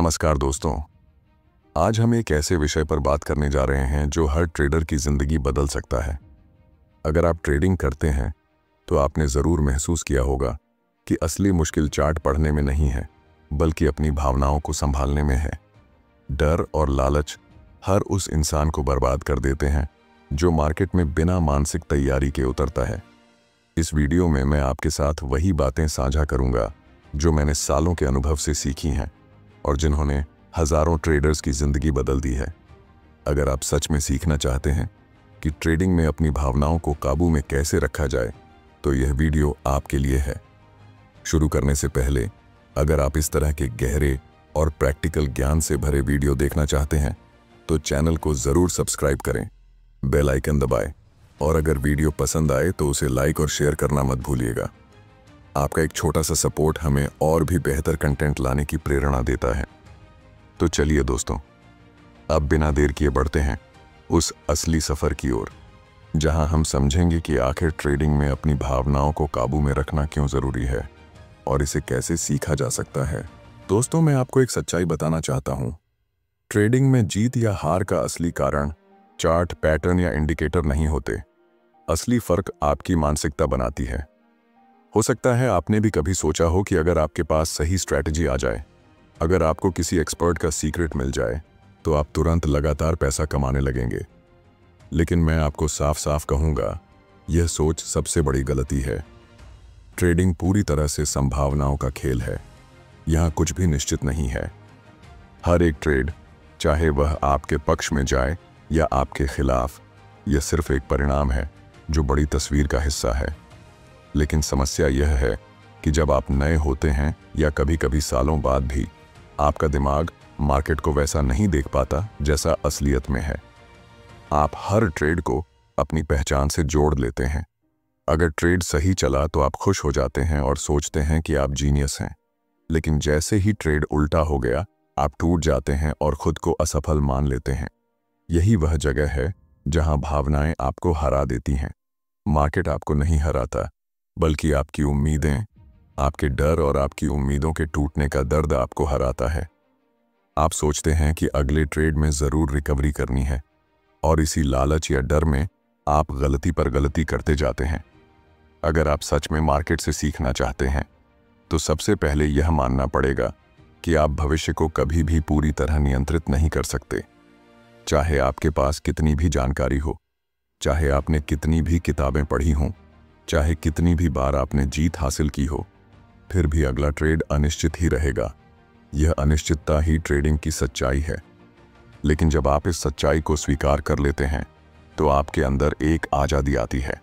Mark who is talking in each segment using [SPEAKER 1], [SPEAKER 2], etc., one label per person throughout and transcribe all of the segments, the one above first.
[SPEAKER 1] नमस्कार दोस्तों। आज हम एक ऐसे विषय पर बात करने जा रहे हैं जो हर ट्रेडर की जिंदगी बदल सकता है। अगर आप ट्रेडिंग करते हैं तो आपने ज़रूर महसूस किया होगा कि असली मुश्किल चार्ट पढ़ने में नहीं है, बल्कि अपनी भावनाओं को संभालने में है। डर और लालच हर उस इंसान को बर्बाद कर देते हैं जो मार्केट में बिना मानसिक तैयारी के उतरता है। इस वीडियो में मैं आपके साथ वही बातें साझा करूंगा जो मैंने सालों के अनुभव से सीखी हैं और जिन्होंने हजारों ट्रेडर्स की जिंदगी बदल दी है। अगर आप सच में सीखना चाहते हैं कि ट्रेडिंग में अपनी भावनाओं को काबू में कैसे रखा जाए, तो यह वीडियो आपके लिए है। शुरू करने से पहले, अगर आप इस तरह के गहरे और प्रैक्टिकल ज्ञान से भरे वीडियो देखना चाहते हैं तो चैनल को जरूर सब्सक्राइब करें, बेल आइकन दबाएं और अगर वीडियो पसंद आए तो उसे लाइक और शेयर करना मत भूलिएगा। आपका एक छोटा सा सपोर्ट हमें और भी बेहतर कंटेंट लाने की प्रेरणा देता है। तो चलिए दोस्तों, अब बिना देर किए बढ़ते हैं उस असली सफ़र की ओर, जहां हम समझेंगे कि आखिर ट्रेडिंग में अपनी भावनाओं को काबू में रखना क्यों ज़रूरी है और इसे कैसे सीखा जा सकता है। दोस्तों, मैं आपको एक सच्चाई बताना चाहता हूं। ट्रेडिंग में जीत या हार का असली कारण चार्ट, पैटर्न या इंडिकेटर नहीं होते। असली फ़र्क आपकी मानसिकता बनाती है। हो सकता है आपने भी कभी सोचा हो कि अगर आपके पास सही स्ट्रैटेजी आ जाए, अगर आपको किसी एक्सपर्ट का सीक्रेट मिल जाए, तो आप तुरंत लगातार पैसा कमाने लगेंगे। लेकिन मैं आपको साफ साफ कहूँगा, यह सोच सबसे बड़ी गलती है। ट्रेडिंग पूरी तरह से संभावनाओं का खेल है। यहाँ कुछ भी निश्चित नहीं है। हर एक ट्रेड, चाहे वह आपके पक्ष में जाए या आपके खिलाफ, यह सिर्फ एक परिणाम है जो बड़ी तस्वीर का हिस्सा है। लेकिन समस्या यह है कि जब आप नए होते हैं या कभी कभी सालों बाद भी, आपका दिमाग मार्केट को वैसा नहीं देख पाता जैसा असलियत में है। आप हर ट्रेड को अपनी पहचान से जोड़ लेते हैं। अगर ट्रेड सही चला तो आप खुश हो जाते हैं और सोचते हैं कि आप जीनियस हैं। लेकिन जैसे ही ट्रेड उल्टा हो गया, आप टूट जाते हैं और खुद को असफल मान लेते हैं। यही वह जगह है जहां भावनाएं आपको हरा देती हैं। मार्केट आपको नहीं हराता, बल्कि आपकी उम्मीदें, आपके डर और आपकी उम्मीदों के टूटने का दर्द आपको हराता है। आप सोचते हैं कि अगले ट्रेड में ज़रूर रिकवरी करनी है और इसी लालच या डर में आप गलती पर गलती करते जाते हैं। अगर आप सच में मार्केट से सीखना चाहते हैं तो सबसे पहले यह मानना पड़ेगा कि आप भविष्य को कभी भी पूरी तरह नियंत्रित नहीं कर सकते। चाहे आपके पास कितनी भी जानकारी हो, चाहे आपने कितनी भी किताबें पढ़ी हों, चाहे कितनी भी बार आपने जीत हासिल की हो, फिर भी अगला ट्रेड अनिश्चित ही रहेगा। यह अनिश्चितता ही ट्रेडिंग की सच्चाई है। लेकिन जब आप इस सच्चाई को स्वीकार कर लेते हैं तो आपके अंदर एक आज़ादी आती है।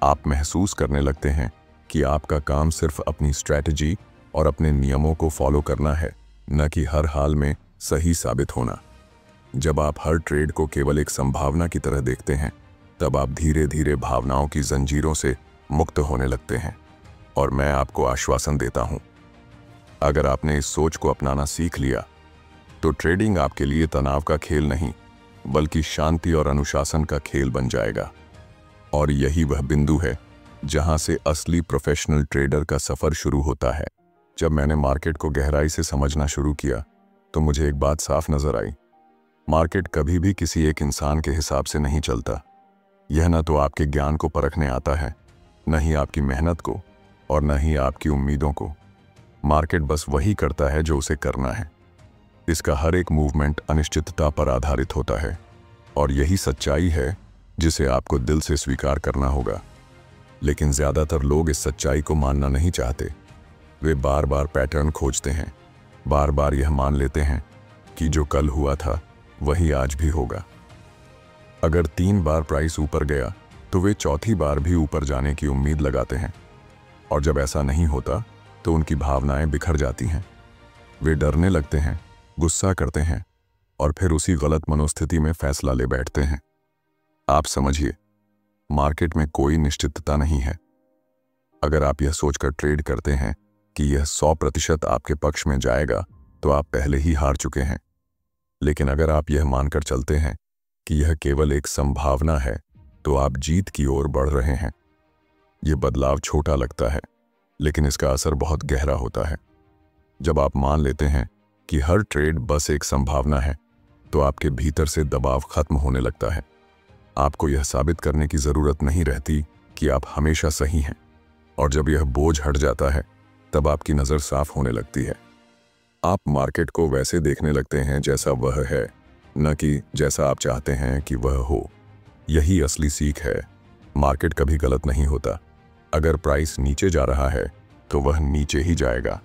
[SPEAKER 1] आप महसूस करने लगते हैं कि आपका काम सिर्फ अपनी स्ट्रैटेजी और अपने नियमों को फॉलो करना है, न कि हर हाल में सही साबित होना। जब आप हर ट्रेड को केवल एक संभावना की तरह देखते हैं, तब आप धीरे धीरे भावनाओं की जंजीरों से मुक्त होने लगते हैं। और मैं आपको आश्वासन देता हूं, अगर आपने इस सोच को अपनाना सीख लिया तो ट्रेडिंग आपके लिए तनाव का खेल नहीं, बल्कि शांति और अनुशासन का खेल बन जाएगा। और यही वह बिंदु है जहां से असली प्रोफेशनल ट्रेडर का सफर शुरू होता है। जब मैंने मार्केट को गहराई से समझना शुरू किया तो मुझे एक बात साफ नजर आई। मार्केट कभी भी किसी एक इंसान के हिसाब से नहीं चलता। यह न तो आपके ज्ञान को परखने आता है, न ही आपकी मेहनत को, और न ही आपकी उम्मीदों को। मार्केट बस वही करता है जो उसे करना है। इसका हर एक मूवमेंट अनिश्चितता पर आधारित होता है और यही सच्चाई है जिसे आपको दिल से स्वीकार करना होगा। लेकिन ज़्यादातर लोग इस सच्चाई को मानना नहीं चाहते। वे बार बार पैटर्न खोजते हैं, बार बार यह मान लेते हैं कि जो कल हुआ था वही आज भी होगा। अगर 3 बार प्राइस ऊपर गया तो वे चौथी बार भी ऊपर जाने की उम्मीद लगाते हैं, और जब ऐसा नहीं होता तो उनकी भावनाएं बिखर जाती हैं। वे डरने लगते हैं, गुस्सा करते हैं और फिर उसी गलत मनोस्थिति में फैसला ले बैठते हैं। आप समझिए, मार्केट में कोई निश्चितता नहीं है। अगर आप यह सोचकर ट्रेड करते हैं कि यह 100% आपके पक्ष में जाएगा तो आप पहले ही हार चुके हैं। लेकिन अगर आप यह मानकर चलते हैं कि यह केवल एक संभावना है, तो आप जीत की ओर बढ़ रहे हैं। यह बदलाव छोटा लगता है, लेकिन इसका असर बहुत गहरा होता है। जब आप मान लेते हैं कि हर ट्रेड बस एक संभावना है, तो आपके भीतर से दबाव खत्म होने लगता है। आपको यह साबित करने की ज़रूरत नहीं रहती कि आप हमेशा सही हैं, और जब यह बोझ हट जाता है तब आपकी नज़र साफ होने लगती है। आप मार्केट को वैसे देखने लगते हैं जैसा वह है, न कि जैसा आप चाहते हैं कि वह हो। यही असली सीख है। मार्केट कभी गलत नहीं होता। अगर प्राइस नीचे जा रहा है तो वह नीचे ही जाएगा,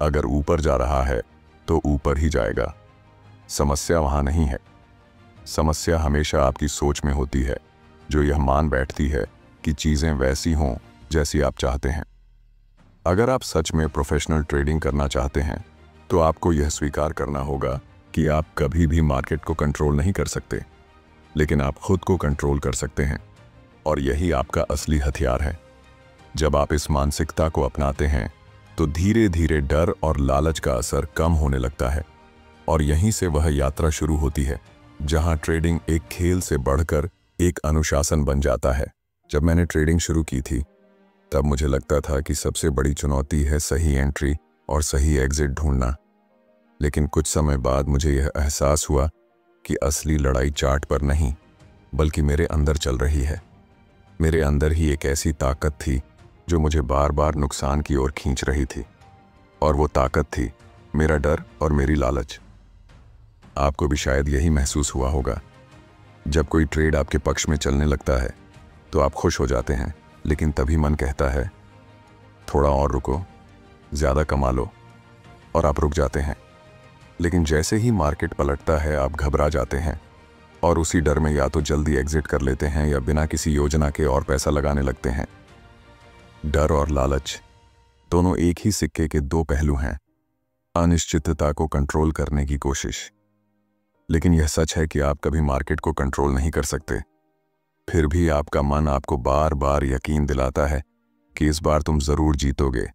[SPEAKER 1] अगर ऊपर जा रहा है तो ऊपर ही जाएगा। समस्या वहाँ नहीं है। समस्या हमेशा आपकी सोच में होती है, जो यह मान बैठती है कि चीज़ें वैसी हों जैसी आप चाहते हैं। अगर आप सच में प्रोफेशनल ट्रेडिंग करना चाहते हैं तो आपको यह स्वीकार करना होगा कि आप कभी भी मार्केट को कंट्रोल नहीं कर सकते, लेकिन आप खुद को कंट्रोल कर सकते हैं, और यही आपका असली हथियार है। जब आप इस मानसिकता को अपनाते हैं तो धीरे धीरे डर और लालच का असर कम होने लगता है, और यहीं से वह यात्रा शुरू होती है जहां ट्रेडिंग एक खेल से बढ़कर एक अनुशासन बन जाता है। जब मैंने ट्रेडिंग शुरू की थी तब मुझे लगता था कि सबसे बड़ी चुनौती है सही एंट्री और सही एग्जिट ढूंढना, लेकिन कुछ समय बाद मुझे यह एहसास हुआ कि असली लड़ाई चार्ट पर नहीं बल्कि मेरे अंदर चल रही है। मेरे अंदर ही एक ऐसी ताकत थी जो मुझे बार बार नुकसान की ओर खींच रही थी, और वो ताकत थी मेरा डर और मेरी लालच। आपको भी शायद यही महसूस हुआ होगा। जब कोई ट्रेड आपके पक्ष में चलने लगता है तो आप खुश हो जाते हैं, लेकिन तभी मन कहता है थोड़ा और रुको, ज़्यादा कमा लो, और आप रुक जाते हैं। लेकिन जैसे ही मार्केट पलटता है आप घबरा जाते हैं, और उसी डर में या तो जल्दी एग्जिट कर लेते हैं या बिना किसी योजना के और पैसा लगाने लगते हैं। डर और लालच दोनों एक ही सिक्के के दो पहलू हैं। अनिश्चितता को कंट्रोल करने की कोशिश। लेकिन यह सच है कि आप कभी मार्केट को कंट्रोल नहीं कर सकते। फिर भी आपका मन आपको बार बार यकीन दिलाता है कि इस बार तुम जरूर जीतोगे,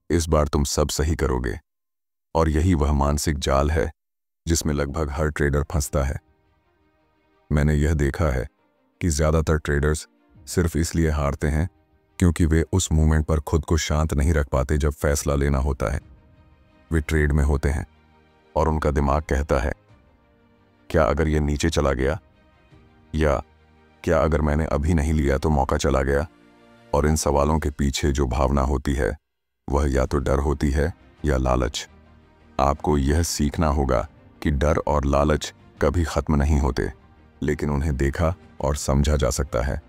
[SPEAKER 1] इस बार तुम सब सही करोगे। और यही वह मानसिक जाल है जिसमें लगभग हर ट्रेडर फंसता है। मैंने यह देखा है कि ज़्यादातर ट्रेडर्स सिर्फ इसलिए हारते हैं क्योंकि वे उस मोमेंट पर खुद को शांत नहीं रख पाते जब फैसला लेना होता है। वे ट्रेड में होते हैं और उनका दिमाग कहता है, क्या अगर यह नीचे चला गया, या क्या अगर मैंने अभी नहीं लिया तो मौका चला गया। और इन सवालों के पीछे जो भावना होती है वह या तो डर होती है या लालच। आपको यह सीखना होगा कि डर और लालच कभी खत्म नहीं होते, लेकिन उन्हें देखा और समझा जा सकता है।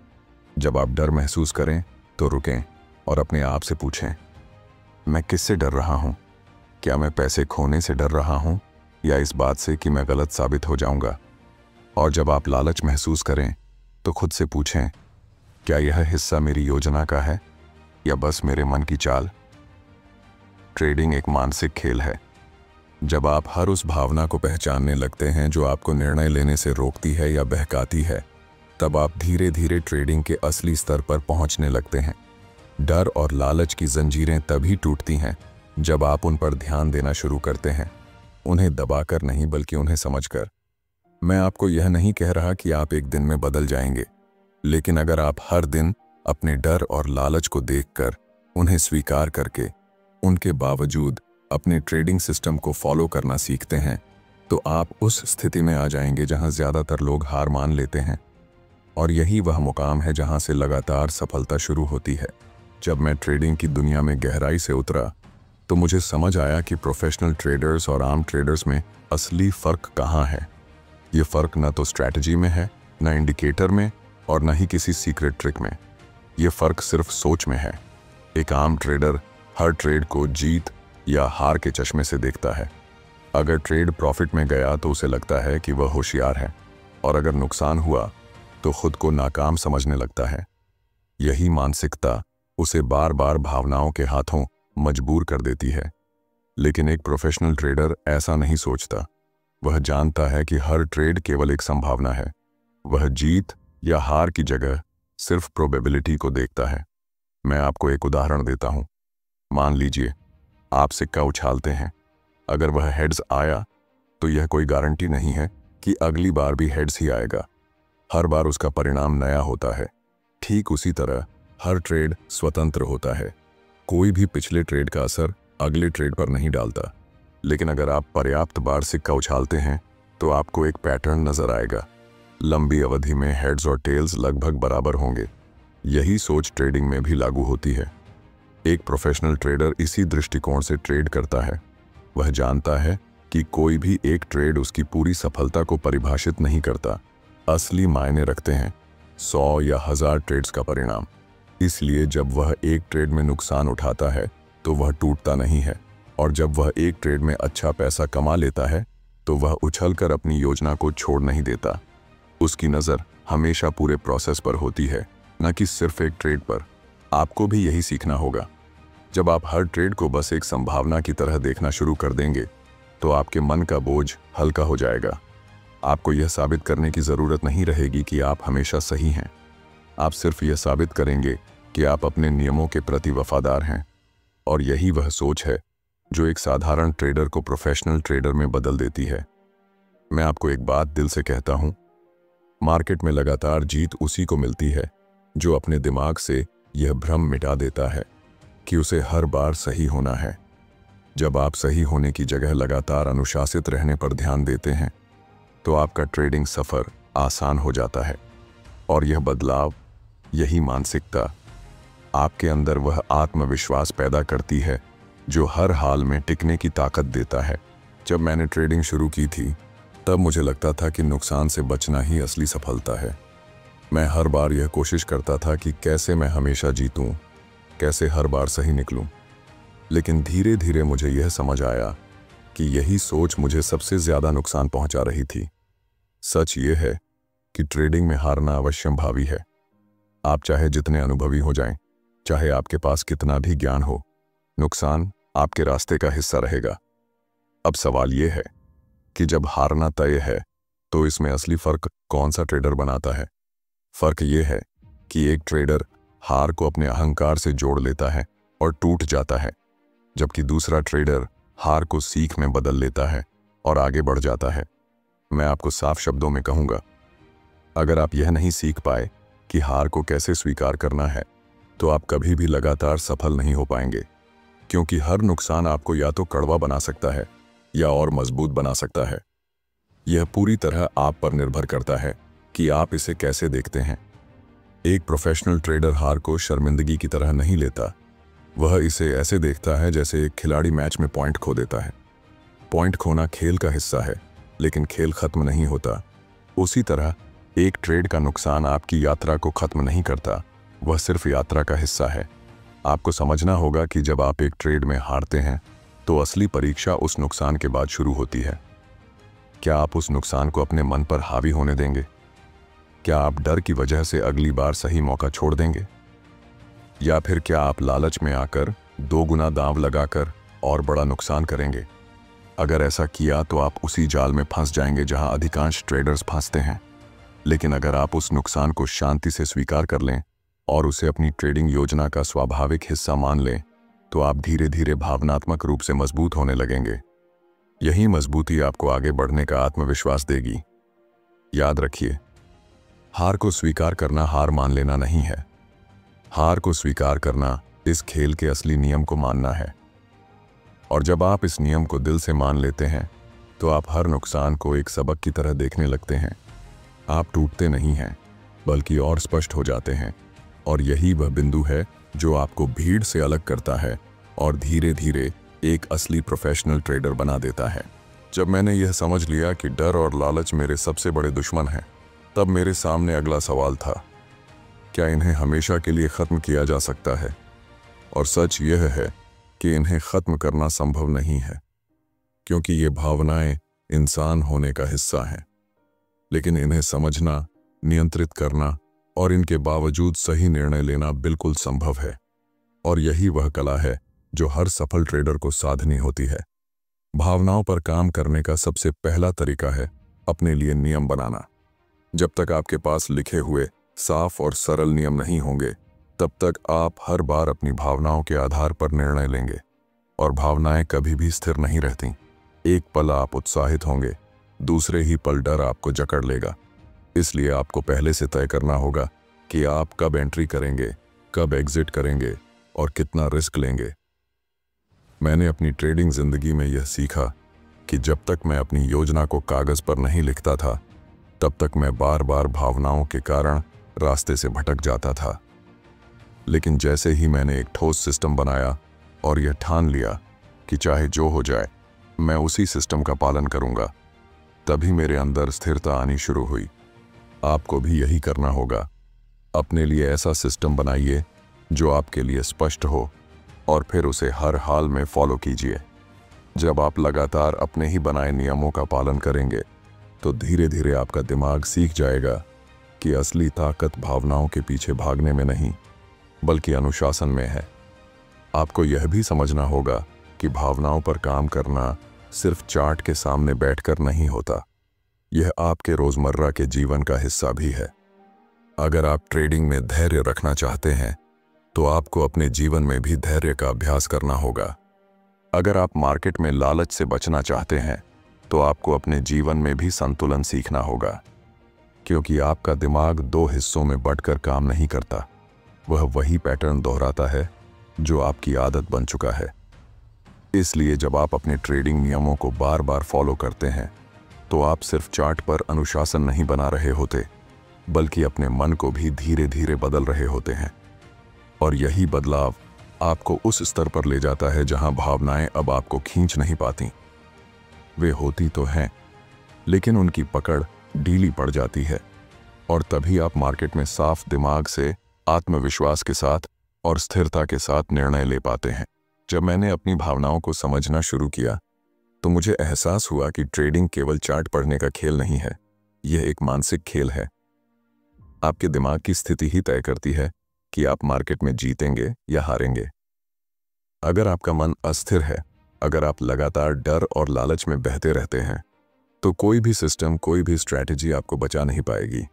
[SPEAKER 1] जब आप डर महसूस करें तो रुकें और अपने आप से पूछें, मैं किससे डर रहा हूँ? क्या मैं पैसे खोने से डर रहा हूँ, या इस बात से कि मैं गलत साबित हो जाऊंगा? और जब आप लालच महसूस करें तो खुद से पूछें, क्या यह हिस्सा मेरी योजना का है या बस मेरे मन की चाल? ट्रेडिंग एक मानसिक खेल है। जब आप हर उस भावना को पहचानने लगते हैं जो आपको निर्णय लेने से रोकती है या बहकाती है, तब आप धीरे धीरे ट्रेडिंग के असली स्तर पर पहुंचने लगते हैं। डर और लालच की जंजीरें तभी टूटती हैं जब आप उन पर ध्यान देना शुरू करते हैं, उन्हें दबाकर नहीं बल्कि उन्हें समझकर। मैं आपको यह नहीं कह रहा कि आप एक दिन में बदल जाएंगे, लेकिन अगर आप हर दिन अपने डर और लालच को देखकर, उन्हें स्वीकार करके, उनके बावजूद अपने ट्रेडिंग सिस्टम को फॉलो करना सीखते हैं, तो आप उस स्थिति में आ जाएंगे जहां ज़्यादातर लोग हार मान लेते हैं। और यही वह मुकाम है जहां से लगातार सफलता शुरू होती है। जब मैं ट्रेडिंग की दुनिया में गहराई से उतरा तो मुझे समझ आया कि प्रोफेशनल ट्रेडर्स और आम ट्रेडर्स में असली फ़र्क कहाँ है। ये फ़र्क न तो स्ट्रैटेजी में है, न इंडिकेटर में, और न ही किसी सीक्रेट ट्रिक में। ये फ़र्क सिर्फ सोच में है। एक आम ट्रेडर हर ट्रेड को जीत या हार के चश्मे से देखता है। अगर ट्रेड प्रॉफिट में गया तो उसे लगता है कि वह होशियार है, और अगर नुकसान हुआ तो खुद को नाकाम समझने लगता है। यही मानसिकता उसे बार बार भावनाओं के हाथों मजबूर कर देती है। लेकिन एक प्रोफेशनल ट्रेडर ऐसा नहीं सोचता। वह जानता है कि हर ट्रेड केवल एक संभावना है। वह जीत या हार की जगह सिर्फ प्रोबेबिलिटी को देखता है। मैं आपको एक उदाहरण देता हूं। मान लीजिए आप सिक्का उछालते हैं। अगर वह हेड्स आया तो यह कोई गारंटी नहीं है कि अगली बार भी हेड्स ही आएगा। हर बार उसका परिणाम नया होता है। ठीक उसी तरह हर ट्रेड स्वतंत्र होता है। कोई भी पिछले ट्रेड का असर अगले ट्रेड पर नहीं डालता। लेकिन अगर आप पर्याप्त बार सिक्का उछालते हैं तो आपको एक पैटर्न नजर आएगा। लंबी अवधि में हेड्स और टेल्स लगभग बराबर होंगे। यही सोच ट्रेडिंग में भी लागू होती है। एक प्रोफेशनल ट्रेडर इसी दृष्टिकोण से ट्रेड करता है। वह जानता है कि कोई भी एक ट्रेड उसकी पूरी सफलता को परिभाषित नहीं करता। असली मायने रखते हैं 100 या 1000 ट्रेड्स का परिणाम। इसलिए जब वह एक ट्रेड में नुकसान उठाता है तो वह टूटता नहीं है, और जब वह एक ट्रेड में अच्छा पैसा कमा लेता है तो वह उछलकर अपनी योजना को छोड़ नहीं देता। उसकी नज़र हमेशा पूरे प्रोसेस पर होती है, न कि सिर्फ एक ट्रेड पर। आपको भी यही सीखना होगा। जब आप हर ट्रेड को बस एक संभावना की तरह देखना शुरू कर देंगे तो आपके मन का बोझ हल्का हो जाएगा। आपको यह साबित करने की ज़रूरत नहीं रहेगी कि आप हमेशा सही हैं। आप सिर्फ यह साबित करेंगे कि आप अपने नियमों के प्रति वफादार हैं। और यही वह सोच है जो एक साधारण ट्रेडर को प्रोफेशनल ट्रेडर में बदल देती है। मैं आपको एक बात दिल से कहता हूं, मार्केट में लगातार जीत उसी को मिलती है जो अपने दिमाग से यह भ्रम मिटा देता है कि उसे हर बार सही होना है। जब आप सही होने की जगह लगातार अनुशासित रहने पर ध्यान देते हैं तो आपका ट्रेडिंग सफ़र आसान हो जाता है। और यह बदलाव, यही मानसिकता आपके अंदर वह आत्मविश्वास पैदा करती है जो हर हाल में टिकने की ताकत देता है। जब मैंने ट्रेडिंग शुरू की थी तब मुझे लगता था कि नुकसान से बचना ही असली सफलता है। मैं हर बार यह कोशिश करता था कि कैसे मैं हमेशा जीतूं, कैसे हर बार सही निकलूं। लेकिन धीरे धीरे मुझे यह समझ आया कि यही सोच मुझे सबसे ज़्यादा नुकसान पहुंचा रही थी। सच ये है कि ट्रेडिंग में हारना अवश्यंभावी है। आप चाहे जितने अनुभवी हो जाएं, चाहे आपके पास कितना भी ज्ञान हो, नुकसान आपके रास्ते का हिस्सा रहेगा। अब सवाल यह है कि जब हारना तय है तो इसमें असली फ़र्क कौन सा ट्रेडर बनाता है। फ़र्क यह है कि एक ट्रेडर हार को अपने अहंकार से जोड़ लेता है और टूट जाता है, जबकि दूसरा ट्रेडर हार को सीख में बदल लेता है और आगे बढ़ जाता है। मैं आपको साफ शब्दों में कहूँगा, अगर आप यह नहीं सीख पाए कि हार को कैसे स्वीकार करना है तो आप कभी भी लगातार सफल नहीं हो पाएंगे, क्योंकि हर नुकसान आपको या तो कड़वा बना सकता है या और मजबूत बना सकता है। यह पूरी तरह आप पर निर्भर करता है कि आप इसे कैसे देखते हैं। एक प्रोफेशनल ट्रेडर हार को शर्मिंदगी की तरह नहीं लेता। वह इसे ऐसे देखता है जैसे एक खिलाड़ी मैच में पॉइंट खो देता है। पॉइंट खोना खेल का हिस्सा है, लेकिन खेल खत्म नहीं होता। उसी तरह एक ट्रेड का नुकसान आपकी यात्रा को खत्म नहीं करता, वह सिर्फ यात्रा का हिस्सा है। आपको समझना होगा कि जब आप एक ट्रेड में हारते हैं तो असली परीक्षा उस नुकसान के बाद शुरू होती है। क्या आप उस नुकसान को अपने मन पर हावी होने देंगे? क्या आप डर की वजह से अगली बार सही मौका छोड़ देंगे? या फिर क्या आप लालच में आकर 2 गुना दांव लगाकर और बड़ा नुकसान करेंगे? अगर ऐसा किया तो आप उसी जाल में फंस जाएंगे जहां अधिकांश ट्रेडर्स फंसते हैं। लेकिन अगर आप उस नुकसान को शांति से स्वीकार कर लें और उसे अपनी ट्रेडिंग योजना का स्वाभाविक हिस्सा मान लें तो आप धीरे धीरे भावनात्मक रूप से मजबूत होने लगेंगे। यही मजबूती आपको आगे बढ़ने का आत्मविश्वास देगी। याद रखिए, हार को स्वीकार करना हार मान लेना नहीं है। हार को स्वीकार करना इस खेल के असली नियम को मानना है। और जब आप इस नियम को दिल से मान लेते हैं तो आप हर नुकसान को एक सबक की तरह देखने लगते हैं। आप टूटते नहीं हैं, बल्कि और स्पष्ट हो जाते हैं। और यही वह बिंदु है जो आपको भीड़ से अलग करता है और धीरे धीरे एक असली प्रोफेशनल ट्रेडर बना देता है। जब मैंने यह समझ लिया कि डर और लालच मेरे सबसे बड़े दुश्मन हैं, तब मेरे सामने अगला सवाल था, क्या इन्हें हमेशा के लिए ख़त्म किया जा सकता है? और सच यह है कि इन्हें ख़त्म करना संभव नहीं है, क्योंकि ये भावनाएं इंसान होने का हिस्सा हैं। लेकिन इन्हें समझना, नियंत्रित करना और इनके बावजूद सही निर्णय लेना बिल्कुल संभव है। और यही वह कला है जो हर सफल ट्रेडर को साधनी होती है। भावनाओं पर काम करने का सबसे पहला तरीका है अपने लिए नियम बनाना। जब तक आपके पास लिखे हुए साफ और सरल नियम नहीं होंगे, तब तक आप हर बार अपनी भावनाओं के आधार पर निर्णय लेंगे। और भावनाएं कभी भी स्थिर नहीं रहती। एक पल आप उत्साहित होंगे, दूसरे ही पल डर आपको जकड़ लेगा। इसलिए आपको पहले से तय करना होगा कि आप कब एंट्री करेंगे, कब एग्जिट करेंगे और कितना रिस्क लेंगे। मैंने अपनी ट्रेडिंग जिंदगी में यह सीखा कि जब तक मैं अपनी योजना को कागज पर नहीं लिखता था, तब तक मैं बार बार भावनाओं के कारण रास्ते से भटक जाता था। लेकिन जैसे ही मैंने एक ठोस सिस्टम बनाया और यह ठान लिया कि चाहे जो हो जाए मैं उसी सिस्टम का पालन करूंगा, तभी मेरे अंदर स्थिरता आनी शुरू हुई। आपको भी यही करना होगा। अपने लिए ऐसा सिस्टम बनाइए जो आपके लिए स्पष्ट हो और फिर उसे हर हाल में फॉलो कीजिए। जब आप लगातार अपने ही बनाए नियमों का पालन करेंगे तो धीरे धीरे आपका दिमाग सीख जाएगा कि असली ताकत भावनाओं के पीछे भागने में नहीं, बल्कि अनुशासन में है। आपको यह भी समझना होगा कि भावनाओं पर काम करना सिर्फ चार्ट के सामने बैठकर नहीं होता, यह आपके रोजमर्रा के जीवन का हिस्सा भी है। अगर आप ट्रेडिंग में धैर्य रखना चाहते हैं तो आपको अपने जीवन में भी धैर्य का अभ्यास करना होगा। अगर आप मार्केट में लालच से बचना चाहते हैं तो आपको अपने जीवन में भी संतुलन सीखना होगा, क्योंकि आपका दिमाग दो हिस्सों में बंटकर काम नहीं करता। वह वही पैटर्न दोहराता है जो आपकी आदत बन चुका है। इसलिए जब आप अपने ट्रेडिंग नियमों को बार बार फॉलो करते हैं तो आप सिर्फ चार्ट पर अनुशासन नहीं बना रहे होते, बल्कि अपने मन को भी धीरे धीरे बदल रहे होते हैं। और यही बदलाव आपको उस स्तर पर ले जाता है जहां भावनाएं अब आपको खींच नहीं पाती। वे होती तो हैं, लेकिन उनकी पकड़ ढीली पड़ जाती है और तभी आप मार्केट में साफ दिमाग से, आत्मविश्वास के साथ और स्थिरता के साथ निर्णय ले पाते हैं। जब मैंने अपनी भावनाओं को समझना शुरू किया तो मुझे एहसास हुआ कि ट्रेडिंग केवल चार्ट पढ़ने का खेल नहीं है, यह एक मानसिक खेल है। आपके दिमाग की स्थिति ही तय करती है कि आप मार्केट में जीतेंगे या हारेंगे। अगर आपका मन अस्थिर है, अगर आप लगातार डर और लालच में बहते रहते हैं, तो कोई भी सिस्टम, कोई भी स्ट्रैटेजी आपको बचा नहीं पाएगी।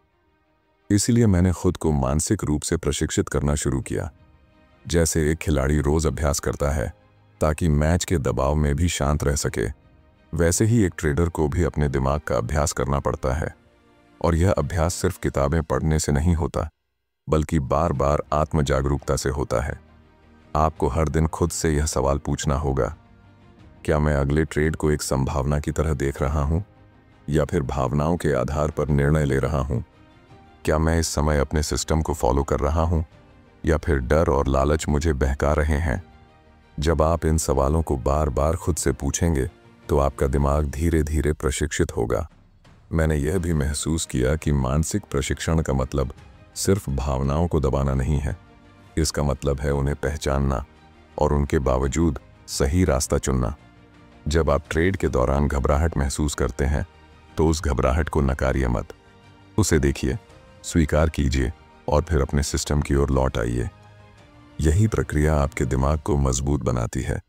[SPEAKER 1] इसीलिए मैंने खुद को मानसिक रूप से प्रशिक्षित करना शुरू किया। जैसे एक खिलाड़ी रोज अभ्यास करता है ताकि मैच के दबाव में भी शांत रह सके, वैसे ही एक ट्रेडर को भी अपने दिमाग का अभ्यास करना पड़ता है। और यह अभ्यास सिर्फ किताबें पढ़ने से नहीं होता, बल्कि बार बार आत्म जागरूकता से होता है। आपको हर दिन खुद से यह सवाल पूछना होगा, क्या मैं अगले ट्रेड को एक संभावना की तरह देख रहा हूं या फिर भावनाओं के आधार पर निर्णय ले रहा हूं? क्या मैं इस समय अपने सिस्टम को फॉलो कर रहा हूं या फिर डर और लालच मुझे बहका रहे हैं? जब आप इन सवालों को बार बार खुद से पूछेंगे तो आपका दिमाग धीरे धीरे प्रशिक्षित होगा। मैंने यह भी महसूस किया कि मानसिक प्रशिक्षण का मतलब सिर्फ भावनाओं को दबाना नहीं है। इसका मतलब है उन्हें पहचानना और उनके बावजूद सही रास्ता चुनना। जब आप ट्रेड के दौरान घबराहट महसूस करते हैं तो उस घबराहट को नकारिए मत, उसे देखिए, स्वीकार कीजिए और फिर अपने सिस्टम की ओर लौट आइए। यही प्रक्रिया आपके दिमाग को मजबूत बनाती है।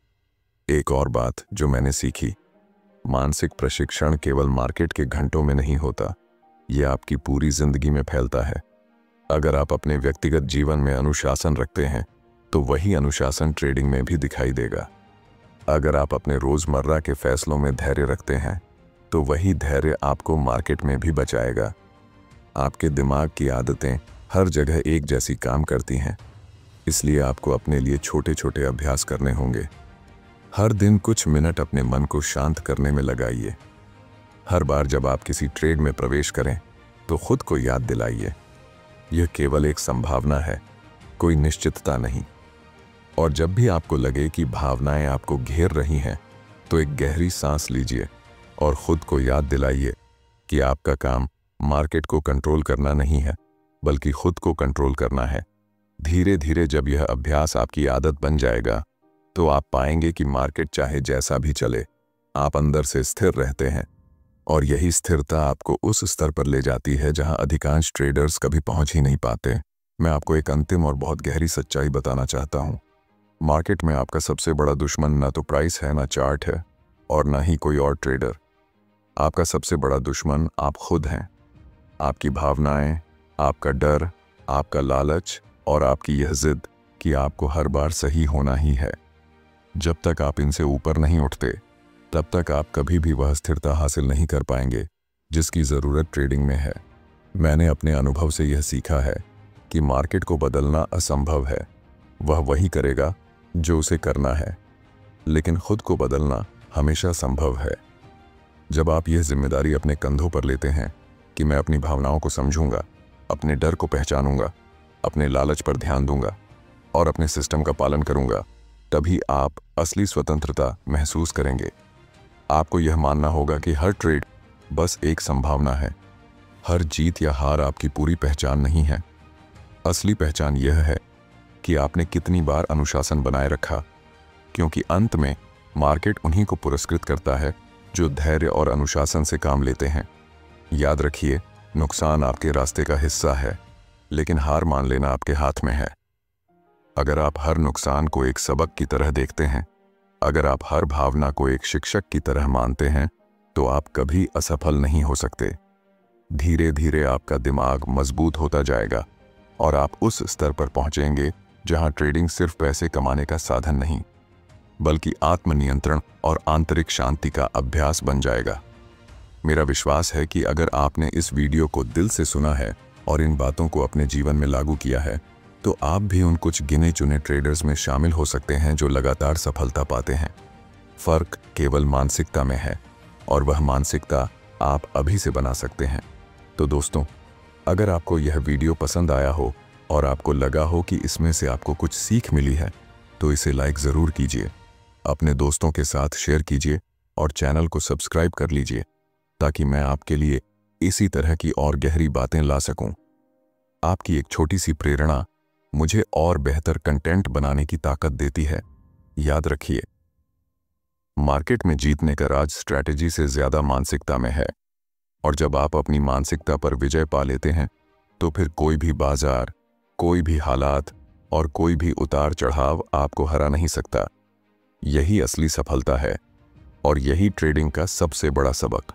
[SPEAKER 1] एक और बात जो मैंने सीखी, मानसिक प्रशिक्षण केवल मार्केट के घंटों में नहीं होता, यह आपकी पूरी जिंदगी में फैलता है। अगर आप अपने व्यक्तिगत जीवन में अनुशासन रखते हैं तो वही अनुशासन ट्रेडिंग में भी दिखाई देगा। अगर आप अपने रोजमर्रा के फैसलों में धैर्य रखते हैं तो वही धैर्य आपको मार्केट में भी बचाएगा। आपके दिमाग की आदतें हर जगह एक जैसी काम करती हैं, इसलिए आपको अपने लिए छोटे छोटे अभ्यास करने होंगे। हर दिन कुछ मिनट अपने मन को शांत करने में लगाइए। हर बार जब आप किसी ट्रेड में प्रवेश करें तो खुद को याद दिलाइए, यह केवल एक संभावना है, कोई निश्चितता नहीं। और जब भी आपको लगे कि भावनाएं आपको घेर रही हैं तो एक गहरी सांस लीजिए और खुद को याद दिलाइए कि आपका काम मार्केट को कंट्रोल करना नहीं है, बल्कि खुद को कंट्रोल करना है। धीरे धीरे जब यह अभ्यास आपकी आदत बन जाएगा तो आप पाएंगे कि मार्केट चाहे जैसा भी चले, आप अंदर से स्थिर रहते हैं। और यही स्थिरता आपको उस स्तर पर ले जाती है जहां अधिकांश ट्रेडर्स कभी पहुंच ही नहीं पाते। मैं आपको एक अंतिम और बहुत गहरी सच्चाई बताना चाहता हूं। मार्केट में आपका सबसे बड़ा दुश्मन ना तो प्राइस है, ना चार्ट है और ना ही कोई और ट्रेडर। आपका सबसे बड़ा दुश्मन आप खुद हैं। आपकी भावनाएं, आपका डर, आपका लालच और आपकी यह जिद कि आपको हर बार सही होना ही है। जब तक आप इनसे ऊपर नहीं उठते तब तक आप कभी भी वह स्थिरता हासिल नहीं कर पाएंगे जिसकी ज़रूरत ट्रेडिंग में है। मैंने अपने अनुभव से यह सीखा है कि मार्केट को बदलना असंभव है, वह वही करेगा जो उसे करना है। लेकिन खुद को बदलना हमेशा संभव है। जब आप यह जिम्मेदारी अपने कंधों पर लेते हैं कि मैं अपनी भावनाओं को समझूंगा, अपने डर को पहचानूंगा, अपने लालच पर ध्यान दूंगा और अपने सिस्टम का पालन करूंगा, तभी आप असली स्वतंत्रता महसूस करेंगे। आपको यह मानना होगा कि हर ट्रेड बस एक संभावना है। हर जीत या हार आपकी पूरी पहचान नहीं है। असली पहचान यह है कि आपने कितनी बार अनुशासन बनाए रखा, क्योंकि अंत में मार्केट उन्हीं को पुरस्कृत करता है जो धैर्य और अनुशासन से काम लेते हैं। याद रखिए, नुकसान आपके रास्ते का हिस्सा है, लेकिन हार मान लेना आपके हाथ में है। अगर आप हर नुकसान को एक सबक की तरह देखते हैं, अगर आप हर भावना को एक शिक्षक की तरह मानते हैं, तो आप कभी असफल नहीं हो सकते। धीरे धीरे आपका दिमाग मजबूत होता जाएगा और आप उस स्तर पर पहुंचेंगे जहां ट्रेडिंग सिर्फ पैसे कमाने का साधन नहीं, बल्कि आत्मनियंत्रण और आंतरिक शांति का अभ्यास बन जाएगा। मेरा विश्वास है कि अगर आपने इस वीडियो को दिल से सुना है और इन बातों को अपने जीवन में लागू किया है, तो आप भी उन कुछ गिने चुने ट्रेडर्स में शामिल हो सकते हैं जो लगातार सफलता पाते हैं। फर्क केवल मानसिकता में है, और वह मानसिकता आप अभी से बना सकते हैं। तो दोस्तों, अगर आपको यह वीडियो पसंद आया हो और आपको लगा हो कि इसमें से आपको कुछ सीख मिली है, तो इसे लाइक ज़रूर कीजिए, अपने दोस्तों के साथ शेयर कीजिए और चैनल को सब्सक्राइब कर लीजिए, ताकि मैं आपके लिए इसी तरह की और गहरी बातें ला सकूं। आपकी एक छोटी सी प्रेरणा मुझे और बेहतर कंटेंट बनाने की ताकत देती है। याद रखिए, मार्केट में जीतने का राज स्ट्रैटेजी से ज़्यादा मानसिकता में है, और जब आप अपनी मानसिकता पर विजय पा लेते हैं, तो फिर कोई भी बाजार, कोई भी हालात और कोई भी उतार चढ़ाव आपको हरा नहीं सकता। यही असली सफलता है और यही ट्रेडिंग का सबसे बड़ा सबक।